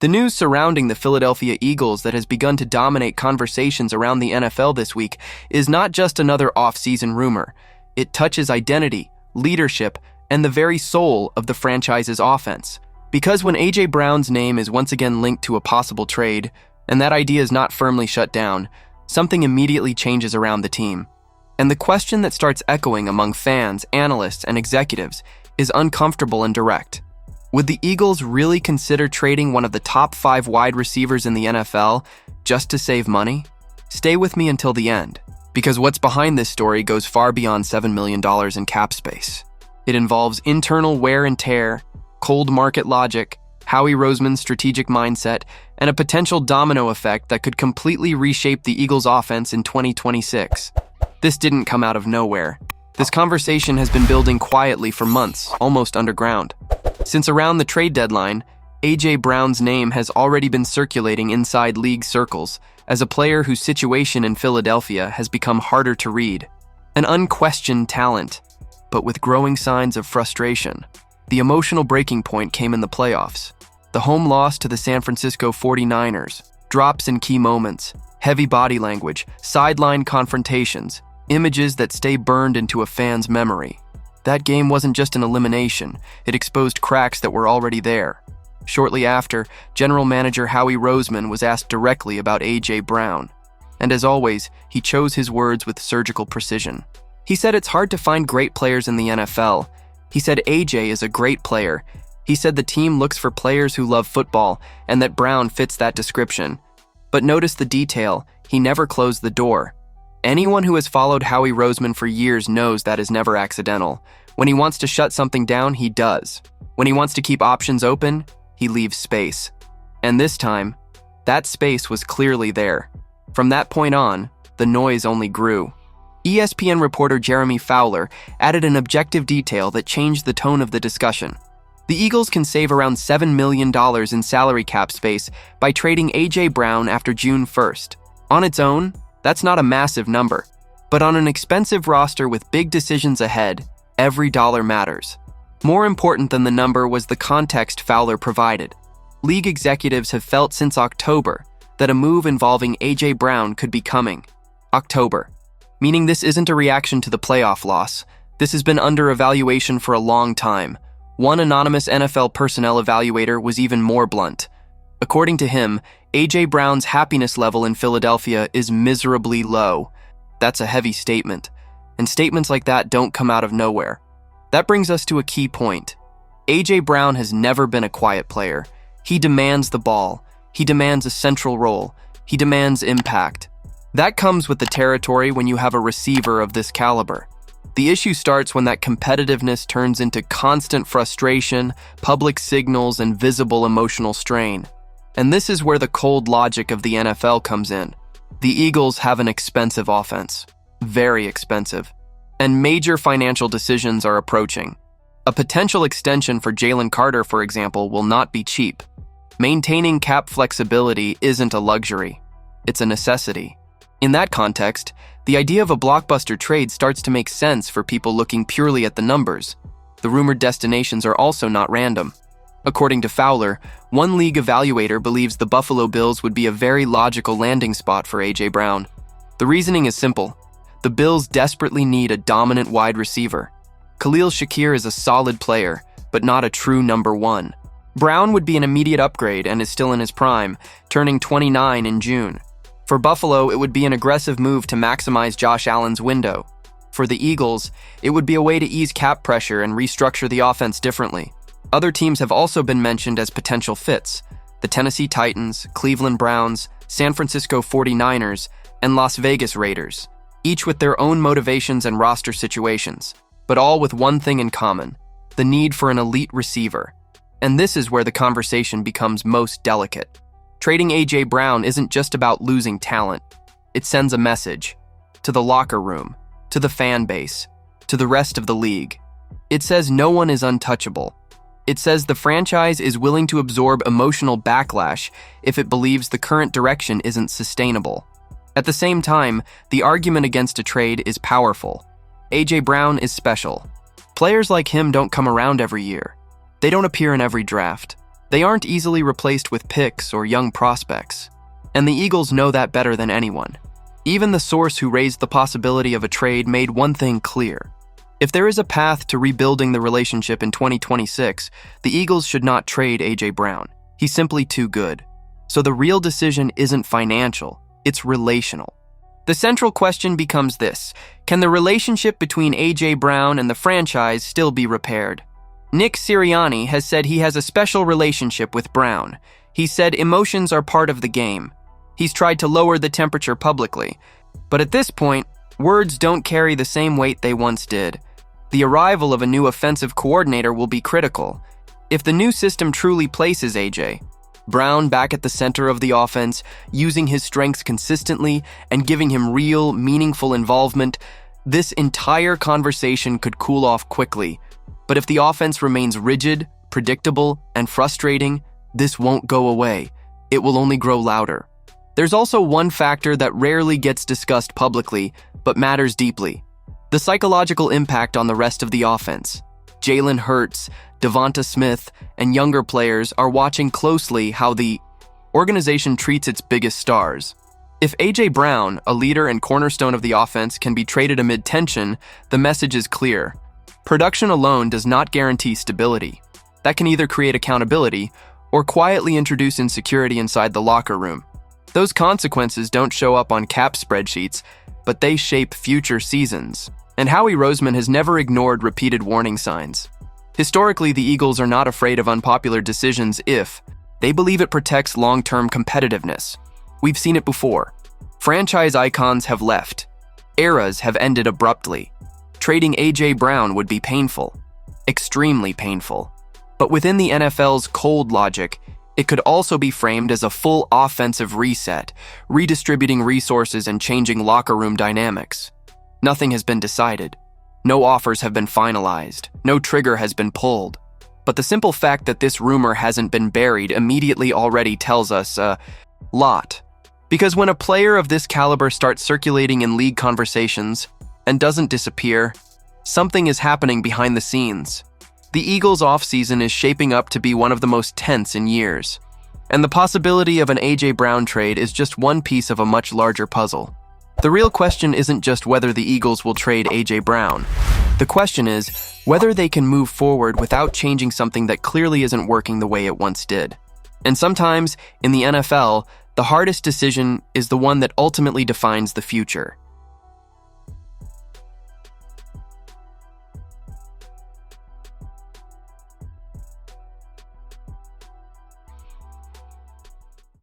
The news surrounding the Philadelphia Eagles that has begun to dominate conversations around the NFL this week is not just another offseason rumor. It touches identity, leadership, and the very soul of the franchise's offense. Because when A.J. Brown's name is once again linked to a possible trade, and that idea is not firmly shut down, something immediately changes around the team. And the question that starts echoing among fans, analysts, and executives is uncomfortable and direct. Would the Eagles really consider trading one of the top 5 wide receivers in the NFL just to save money? Stay with me until the end, because what's behind this story goes far beyond $7 million in cap space. It involves internal wear and tear, cold market logic, Howie Roseman's strategic mindset, and a potential domino effect that could completely reshape the Eagles' offense in 2026. This didn't come out of nowhere. This conversation has been building quietly for months, almost underground. Since around the trade deadline, A.J. Brown's name has already been circulating inside league circles as a player whose situation in Philadelphia has become harder to read. An unquestioned talent, but with growing signs of frustration. The emotional breaking point came in the playoffs. The home loss to the San Francisco 49ers, drops in key moments, heavy body language, sideline confrontations, images that stay burned into a fan's memory. That game wasn't just an elimination, it exposed cracks that were already there. Shortly after, General Manager Howie Roseman was asked directly about A.J. Brown. And as always, he chose his words with surgical precision. He said it's hard to find great players in the NFL. He said A.J. is a great player. He said the team looks for players who love football and that Brown fits that description. But notice the detail, he never closed the door. Anyone who has followed Howie Roseman for years knows that is never accidental. When he wants to shut something down, he does. When he wants to keep options open, he leaves space. And this time, that space was clearly there. From that point on, the noise only grew. ESPN reporter Jeremy Fowler added an objective detail that changed the tone of the discussion. The Eagles can save around $7 million in salary cap space by trading A.J. Brown after June 1st. On its own, that's not a massive number. But on an expensive roster with big decisions ahead, every dollar matters. More important than the number was the context Fowler provided. League executives have felt since October that a move involving A.J. Brown could be coming. October. Meaning this isn't a reaction to the playoff loss. This has been under evaluation for a long time. One anonymous NFL personnel evaluator was even more blunt. According to him, A.J. Brown's happiness level in Philadelphia is miserably low. That's a heavy statement. And statements like that don't come out of nowhere. That brings us to a key point. A.J. Brown has never been a quiet player. He demands the ball. He demands a central role. He demands impact. That comes with the territory when you have a receiver of this caliber. The issue starts when that competitiveness turns into constant frustration, public signals, and visible emotional strain. And this is where the cold logic of the NFL comes in. The Eagles have an expensive offense. Very expensive. And major financial decisions are approaching. A potential extension for Jalen Carter, for example, will not be cheap. Maintaining cap flexibility isn't a luxury. It's a necessity. In that context, the idea of a blockbuster trade starts to make sense for people looking purely at the numbers. The rumored destinations are also not random. According to Fowler, one league evaluator believes the Buffalo Bills would be a very logical landing spot for A.J. Brown. The reasoning is simple. The Bills desperately need a dominant wide receiver. Khalil Shakir is a solid player, but not a true number one. Brown would be an immediate upgrade and is still in his prime, turning 29 in June. For Buffalo, it would be an aggressive move to maximize Josh Allen's window. For the Eagles, it would be a way to ease cap pressure and restructure the offense differently. Other teams have also been mentioned as potential fits: the Tennessee Titans, Cleveland Browns, San Francisco 49ers, and Las Vegas Raiders, each with their own motivations and roster situations, but all with one thing in common: the need for an elite receiver. And this is where the conversation becomes most delicate. Trading A.J. Brown isn't just about losing talent. It sends a message to the locker room, to the fan base, to the rest of the league. It says no one is untouchable. It says the franchise is willing to absorb emotional backlash if it believes the current direction isn't sustainable. At the same time, the argument against a trade is powerful. A.J. Brown is special. Players like him don't come around every year. They don't appear in every draft. They aren't easily replaced with picks or young prospects, and the Eagles know that better than anyone. Even the source who raised the possibility of a trade made one thing clear. If there is a path to rebuilding the relationship in 2026, the Eagles should not trade A.J. Brown. He's simply too good. So the real decision isn't financial, it's relational. The central question becomes this: can the relationship between A.J. Brown and the franchise still be repaired? Nick Sirianni has said he has a special relationship with Brown. He said emotions are part of the game. He's tried to lower the temperature publicly. But at this point, words don't carry the same weight they once did. The arrival of a new offensive coordinator will be critical. If the new system truly places A.J. Brown back at the center of the offense, using his strengths consistently and giving him real, meaningful involvement, this entire conversation could cool off quickly. But if the offense remains rigid, predictable, and frustrating, this won't go away. It will only grow louder. There's also one factor that rarely gets discussed publicly, but matters deeply: the psychological impact on the rest of the offense. Jalen Hurts, Devonta Smith, and younger players are watching closely how the organization treats its biggest stars. If A.J. Brown, a leader and cornerstone of the offense, can be traded amid tension, the message is clear. Production alone does not guarantee stability. That can either create accountability or quietly introduce insecurity inside the locker room. Those consequences don't show up on cap spreadsheets, but they shape future seasons. And Howie Roseman has never ignored repeated warning signs. Historically, the Eagles are not afraid of unpopular decisions if they believe it protects long-term competitiveness. We've seen it before. Franchise icons have left. Eras have ended abruptly. Trading A.J. Brown would be painful, extremely painful. But within the NFL's cold logic, it could also be framed as a full offensive reset, redistributing resources and changing locker room dynamics. Nothing has been decided. No offers have been finalized. No trigger has been pulled. But the simple fact that this rumor hasn't been buried immediately already tells us a lot. Because when a player of this caliber starts circulating in league conversations and doesn't disappear, something is happening behind the scenes. The Eagles' offseason is shaping up to be one of the most tense in years. And the possibility of an A.J. Brown trade is just one piece of a much larger puzzle. The real question isn't just whether the Eagles will trade A.J. Brown. The question is whether they can move forward without changing something that clearly isn't working the way it once did. And sometimes, in the NFL, the hardest decision is the one that ultimately defines the future.